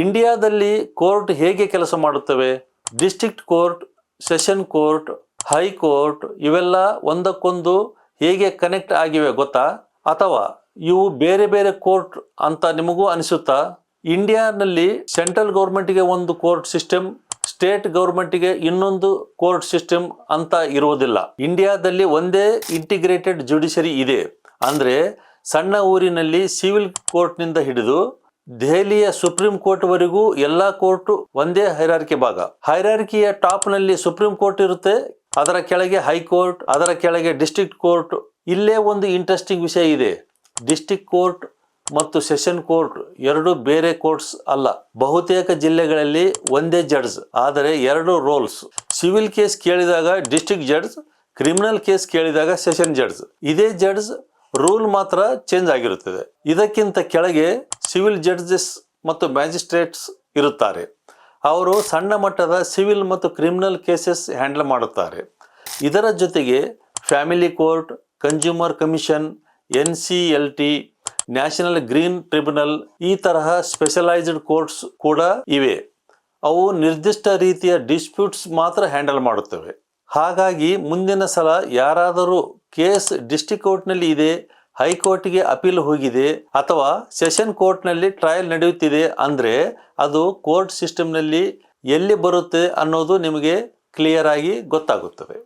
ಇಂಡಿಯಾದಲ್ಲಿ ಕೋರ್ಟ್ ಹೇಗೆ ಕೆಲಸ ಮಾಡುತ್ತವೆ? District court, session court, high court ಇವೆಲ್ಲ ಒಂದಕ್ಕೊಂದು ಹೇಗೆ ಕನೆಕ್ಟ್ ಆಗಿವೆ ಗೊತ್ತಾ? ಅಥವಾ ಇವು ಬೇರೆ ಬೇರೆ ಕೋರ್ಟ್ ಅಂತ ನಿಮಗೂ ಅನಿಸುತ್ತಾ? ಇಂಡಿಯಾನಲ್ಲಿ ಸೆಂಟ್ರಲ್ ಗೌರ್ಮೆಂಟ್ಗೆ ಒಂದು ಕೋರ್ಟ್ ಸಿಸ್ಟಮ್, ಸ್ಟೇಟ್ ಗೌರ್ಮೆಂಟ್ಗೆ ಇನ್ನೊಂದು ಕೋರ್ಟ್ ಸಿಸ್ಟಮ್ ಅಂತ ಇರುವುದಿಲ್ಲ. ಇಂಡಿಯಾದಲ್ಲಿ ಒಂದೇ ಇಂಟಿಗ್ರೇಟೆಡ್ ಜುಡಿಷರಿ ಇದೆ. ಅಂದ್ರೆ ಸಣ್ಣ ಊರಿನಲ್ಲಿ ಸಿವಿಲ್ ಕೋರ್ಟ್ನಿಂದ ಹಿಡಿದು ದೆಹಲಿಯ ಸುಪ್ರೀಂ ಕೋರ್ಟ್ ವರೆಗೂ ಎಲ್ಲಾ ಕೋರ್ಟ್ ಒಂದೇ ಹೈರಾರ್ಕಿ ಭಾಗ. ಹೈರಾರ್ಕಿಯ ಟಾಪ್ ನಲ್ಲಿ ಸುಪ್ರೀಂ ಕೋರ್ಟ್ ಇರುತ್ತೆ, ಅದರ ಕೆಳಗೆ ಹೈಕೋರ್ಟ್, ಅದರ ಕೆಳಗೆ ಡಿಸ್ಟ್ರಿಕ್ಟ್ ಕೋರ್ಟ್. ಇಲ್ಲೇ ಒಂದು ಇಂಟ್ರೆಸ್ಟಿಂಗ್ ವಿಷಯ ಇದೆ. ಡಿಸ್ಟ್ರಿಕ್ಟ್ ಕೋರ್ಟ್ ಮತ್ತು ಸೆಷನ್ ಕೋರ್ಟ್ ಎರಡು ಬೇರೆ ಕೋರ್ಟ್ಸ್ ಅಲ್ಲ. ಬಹುತೇಕ ಜಿಲ್ಲೆಗಳಲ್ಲಿ ಒಂದೇ ಜಡ್ಜ್, ಆದರೆ ಎರಡು ರೋಲ್ಸ್. ಸಿವಿಲ್ ಕೇಸ್ ಕೇಳಿದಾಗ ಡಿಸ್ಟ್ರಿಕ್ಟ್ ಜಡ್ಜ್, ಕ್ರಿಮಿನಲ್ ಕೇಸ್ ಕೇಳಿದಾಗ ಸೆಷನ್ ಜಡ್ಜ್. ಇದೇ ಜಡ್ಜ್ ರೂಲ್ ಮಾತ್ರ ಚೇಂಜ್ ಆಗಿರುತ್ತದೆ. ಇದಕ್ಕಿಂತ ಕೆಳಗೆ ಸಿವಿಲ್ ಜಡ್ಜಸ್ ಮತ್ತು ಮ್ಯಾಜಿಸ್ಟ್ರೇಟ್ಸ್ ಇರುತ್ತಾರೆ. ಅವರು ಸಣ್ಣ ಮಟ್ಟದ ಸಿವಿಲ್ ಮತ್ತು ಕ್ರಿಮಿನಲ್ ಕೇಸಸ್ ಹ್ಯಾಂಡಲ್ ಮಾಡುತ್ತಾರೆ. ಇದರ ಜೊತೆಗೆ family court, consumer commission, NCLT, national green tribunal ಈ ತರಹ ಸ್ಪೆಷಲೈಸ್ಡ್ ಕೋರ್ಟ್ಸ್ ಕೂಡ ಇವೆ. ಅವು ನಿರ್ದಿಷ್ಟ ರೀತಿಯ ಡಿಸ್ಪ್ಯೂಟ್ಸ್ ಮಾತ್ರ ಹ್ಯಾಂಡಲ್ ಮಾಡುತ್ತವೆ. ಹಾಗಾಗಿ ಮುಂದಿನ ಸಲ ಯಾರಾದರೂ ಕೇಸ್ ಡಿಸ್ಟ್ರಿಕ್ಟ್ ಕೋರ್ಟ್ನಲ್ಲಿ ಇದೆ, ಹೈಕೋರ್ಟ್ಗೆ ಅಪೀಲ್ ಹೋಗಿದೆ ಅಥವಾ ಸೆಷನ್ ಕೋರ್ಟ್ನಲ್ಲಿ ಟ್ರಯಲ್ ನಡೆಯುತ್ತಿದೆ ಅಂದ್ರೆ ಅದು ಕೋರ್ಟ್ ಸಿಸ್ಟಮ್ನಲ್ಲಿ ಎಲ್ಲಿ ಬರುತ್ತೆ ಅನ್ನೋದು ನಿಮಗೆ ಕ್ಲಿಯರ್ ಆಗಿ ಗೊತ್ತಾಗುತ್ತದೆ.